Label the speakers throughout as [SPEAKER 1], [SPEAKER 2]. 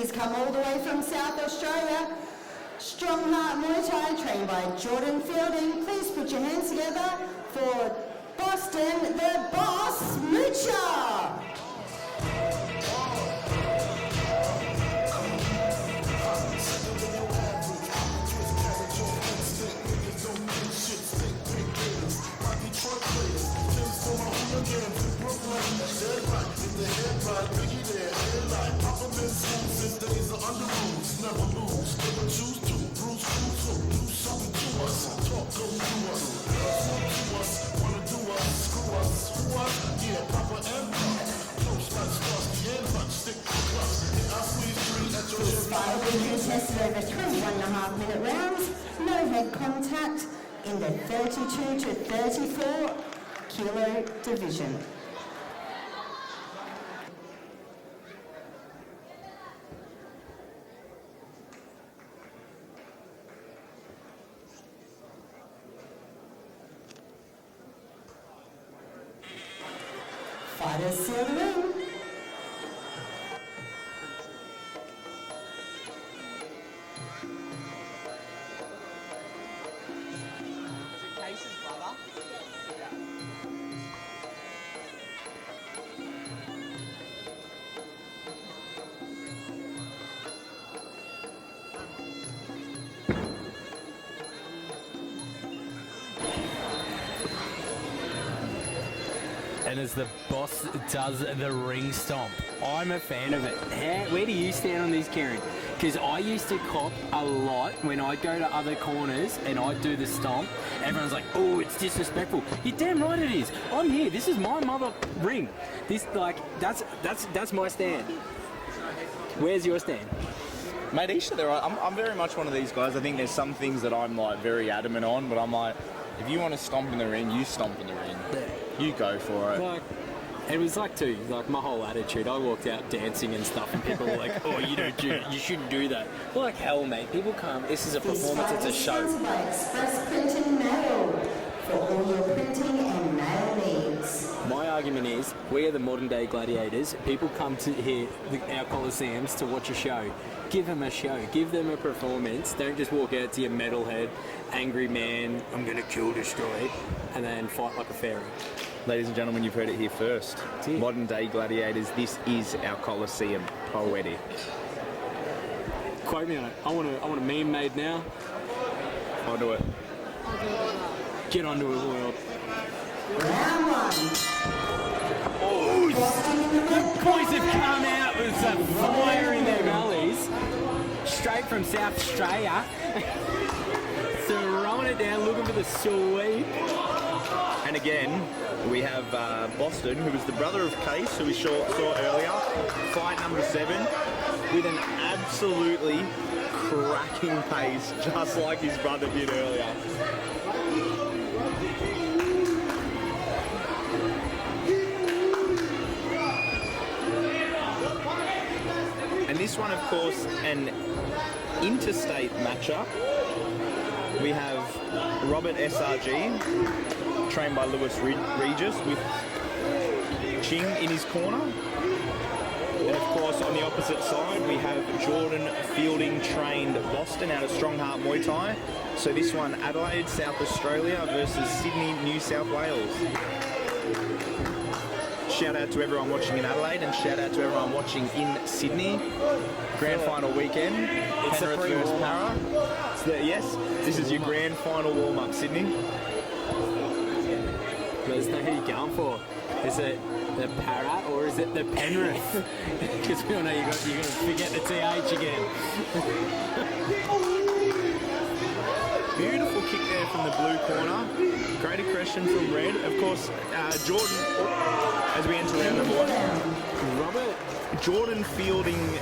[SPEAKER 1] He's come all the way from South Australia. Strong Heart Muay Thai, trained by Jordan Fielding. Please put your hands together for Boston, the Boss Moocher. His final being contested over 21.5-minute rounds, no head contact in the 32 to 34 kilo division. Fighters seal the ring.
[SPEAKER 2] And as the boss does the ring stomp, I'm a fan of it. Where do you stand on this, Kieran? Because I used to cop a lot when I'd go to other corners and I'd do the stomp. Everyone's like, oh, it's disrespectful. You're damn right it is. I'm here. This is my mother ring. This, like, that's my stand. Where's your stand?
[SPEAKER 3] Mate, each to their own. I'm very much one of these guys. I think there's some things that I'm like very adamant on, but I'm like, if you want to stomp in the ring, you stomp in the ring.
[SPEAKER 2] Yeah.
[SPEAKER 3] You go for it.
[SPEAKER 2] Like, it was like too, like my whole attitude. I walked out dancing and stuff, and people were like, "Oh, you shouldn't do that." Well, like hell, mate. People come. This is a performance. It's a show.
[SPEAKER 1] By Express Print and Mail for all your printing and mail needs.
[SPEAKER 2] My argument is, we are the modern day gladiators. People come to here, our Coliseums, to watch a show. Give them a show. Give them a performance. Don't just walk out to your metalhead, angry man, I'm going to kill, destroy, and then fight like a fairy.
[SPEAKER 3] Ladies and gentlemen, you've heard it here first. Modern day gladiators, this is our Coliseum. Poetic.
[SPEAKER 2] Quote me on it. I want a meme made now.
[SPEAKER 3] I'll do it.
[SPEAKER 2] Get onto it, world.
[SPEAKER 1] Round one.
[SPEAKER 2] Oh, the boys have come out with some fire in their bellies. Straight from South Australia. Throwing it down, looking for the sweep.
[SPEAKER 3] And again, we have Boston, who was the brother of Case, who we saw earlier. Fight number 7, with an absolutely cracking pace, just like his brother did earlier. And this one, of course, an interstate matchup. We have Robert SRG, trained by Lewis Regis, with Ching in his corner. And of course, on the opposite side, we have Jordan Fielding, trained Boston out of Strong Heart Muay Thai. So this one, Adelaide, South Australia versus Sydney, New South Wales. Shout out to everyone watching in Adelaide, and shout out to everyone watching in Sydney. Grand final weekend.
[SPEAKER 2] It's
[SPEAKER 3] Penrith versus Para. Yes, this is your grand final warm-up, Sydney.
[SPEAKER 2] There's no who you're going for. Is it the Para or is it the Penrith? Because we all know you're going to forget the TH again.
[SPEAKER 3] Beautiful kick there from the blue corner. Great aggression from red. Of course, Jordan, as we enter round number 1.
[SPEAKER 2] Robert.
[SPEAKER 3] Jordan Fielding,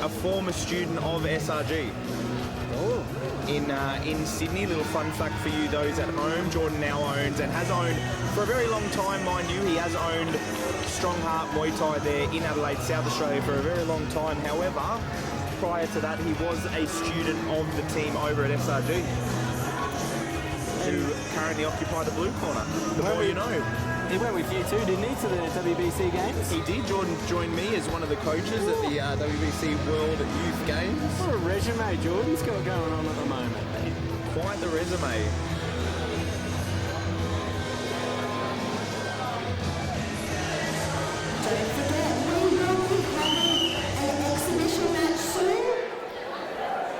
[SPEAKER 3] a former student of SRG.
[SPEAKER 2] Oh.
[SPEAKER 3] In Sydney. Little fun fact for you, those at home. Jordan now owns, and has owned for a very long time, mind you, he has owned Strong Heart Muay Thai there in Adelaide, South Australia for a very long time. However, prior to that, he was a student of the team over at SRG, who currently occupy the blue corner. The more you know.
[SPEAKER 2] He went with you too, didn't he, to the WBC games?
[SPEAKER 3] He did. Jordan joined me as one of the coaches at the WBC World Youth Games.
[SPEAKER 2] What a resume Jordan's got going on at the moment.
[SPEAKER 3] Quite the resume.
[SPEAKER 1] Don't forget, we will be having an exhibition match soon.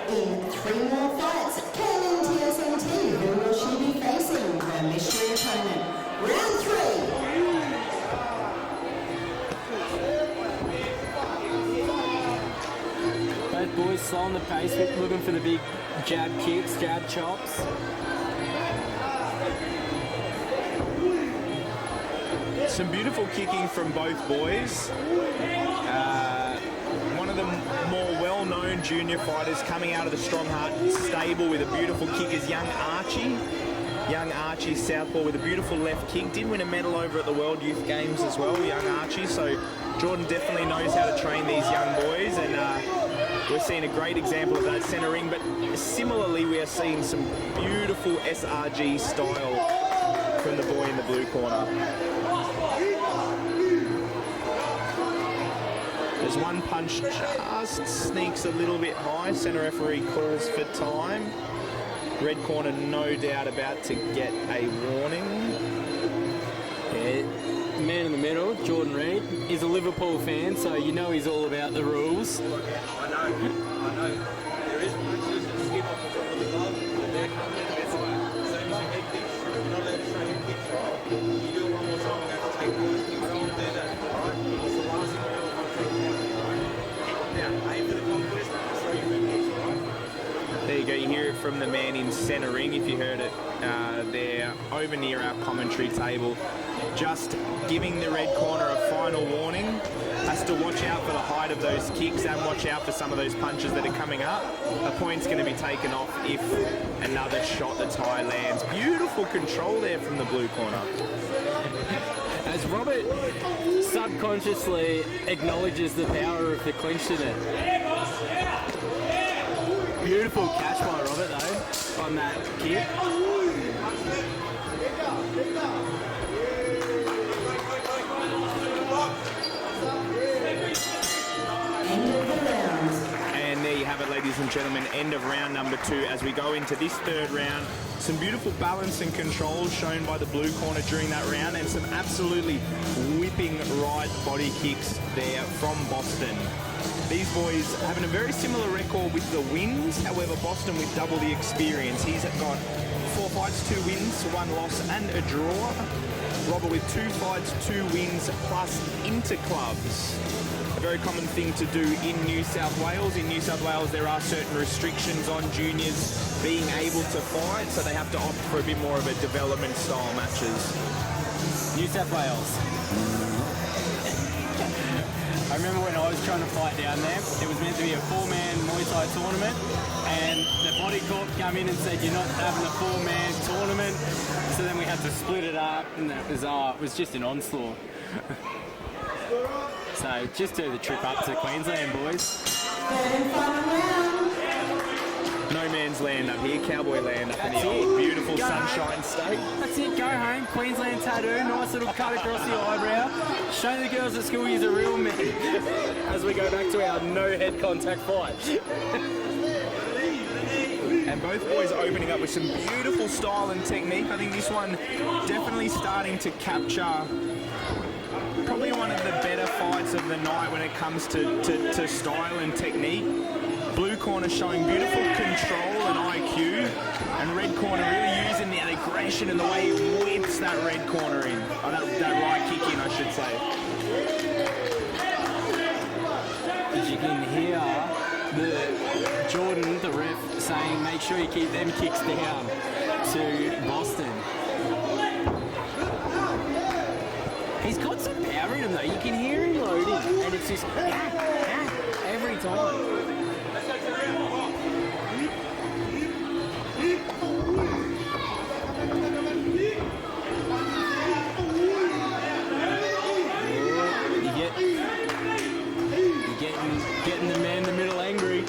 [SPEAKER 1] In 3 more fights, Ken in TSNT, who will she be facing? Her mystery opponent. Round 3.
[SPEAKER 2] Both boys slow on the pace, looking for the big jab kicks, jab chops.
[SPEAKER 3] Some beautiful kicking from both boys. One of the more well-known junior fighters coming out of the Strong Heart stable with a beautiful kick is young Archie. Young Archie, southpaw with a beautiful left kick. Did win a medal over at the World Youth Games as well, young Archie. So Jordan definitely knows how to train these young boys, and we're seeing a great example of that centre ring. But similarly, we are seeing some beautiful SRG style from the boy in the blue corner. There's one punch just sneaks a little bit high. Centre referee calls for time. Red corner, no doubt, about to get a warning.
[SPEAKER 2] Yeah, man in the middle, Jordan Reid, is a Liverpool fan, so you know he's all about the rules.
[SPEAKER 4] I know. There is punches that skip off the top of the glove, but they're coming in a bit higher. So you should head kicks. You're not allowed to show head kicks, right? You do it one more time, I'm going to have to take one. I don't want to do that, alright? It's the last thing I do if I'm taking one, alright? Now, aim for the conquest, throw your head kicks, alright?
[SPEAKER 3] There you go, you hear it from the man in centre ring, if you heard it there, over near our commentary table. Just giving the red corner a final warning. Has to watch out for the height of those kicks and watch out for some of those punches that are coming up. A point's going to be taken off if another shot that's high lands. Beautiful control there from the blue corner.
[SPEAKER 2] As Robert subconsciously acknowledges the power of the clinch in it. Beautiful catch by Robert though, on that kick.
[SPEAKER 1] End of the round.
[SPEAKER 3] And there you have it, ladies and gentlemen, end of round number 2. As we go into this third round, some beautiful balance and control shown by the blue corner during that round, and some absolutely whipping right body kicks there from Boston. These boys having a very similar record with the wins, however Boston with double the experience. He's got 4 fights, 2 wins, 1 loss and a draw. Robert with 2 fights, 2 wins plus interclubs. A very common thing to do in New South Wales. In New South Wales there are certain restrictions on juniors being able to fight, so they have to opt for a bit more of a development style matches.
[SPEAKER 2] New South Wales. I remember when I was trying to fight down there, it was meant to be a 4-man Muay Thai tournament, and the body corp came in and said, you're not having a 4-man tournament, so then we had to split it up, and it was just an onslaught. So just do the trip up to Queensland, boys.
[SPEAKER 1] Third and final round.
[SPEAKER 3] No man's land up here, cowboy land up in
[SPEAKER 2] That's
[SPEAKER 3] the
[SPEAKER 2] it.
[SPEAKER 3] old beautiful
[SPEAKER 2] Go
[SPEAKER 3] Sunshine State.
[SPEAKER 2] That's it, go home, Queensland tattoo, nice little cut across the eyebrow. Show the girls at school he's a real man. As we go back to our no head contact fight.
[SPEAKER 3] And both boys opening up with some beautiful style and technique. I think this one definitely starting to capture probably one of the better fights of the night when it comes to style and technique. Blue corner showing beautiful control and IQ, and red corner really using the aggression and the way he whips that red corner in, or that right kick in, I should say.
[SPEAKER 2] As you can hear Jordan, the ref, saying make sure you keep them kicks down to Boston. He's got some power in him though, you can hear him loading, and it's just every time. Getting the man in the middle angry.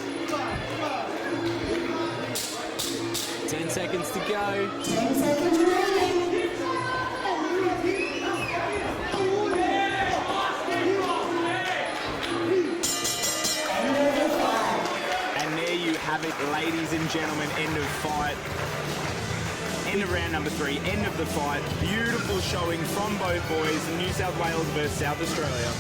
[SPEAKER 2] 10 seconds to go.
[SPEAKER 1] 10 seconds remaining.
[SPEAKER 3] have it, ladies and gentlemen. End of fight. End of round number 3. End of the fight. Beautiful showing from both boys. New South Wales versus South Australia.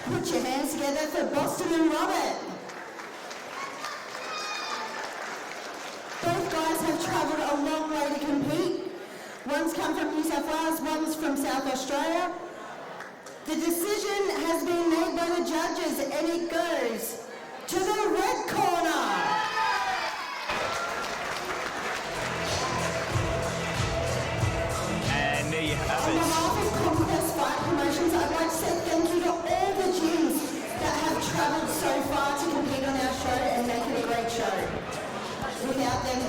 [SPEAKER 1] Put your hands together for Boston and Robert. Both guys have travelled a long way to compete. One's come from New South Wales, one's from South Australia. The decision has been made by the judges and it goes to the red corner.
[SPEAKER 3] And there you have
[SPEAKER 1] On
[SPEAKER 3] it.
[SPEAKER 1] behalf of Conquest Fight Promotions, I'd like to say thank you to all the gyms that have travelled so far to compete on our show and make it a great show. Without them,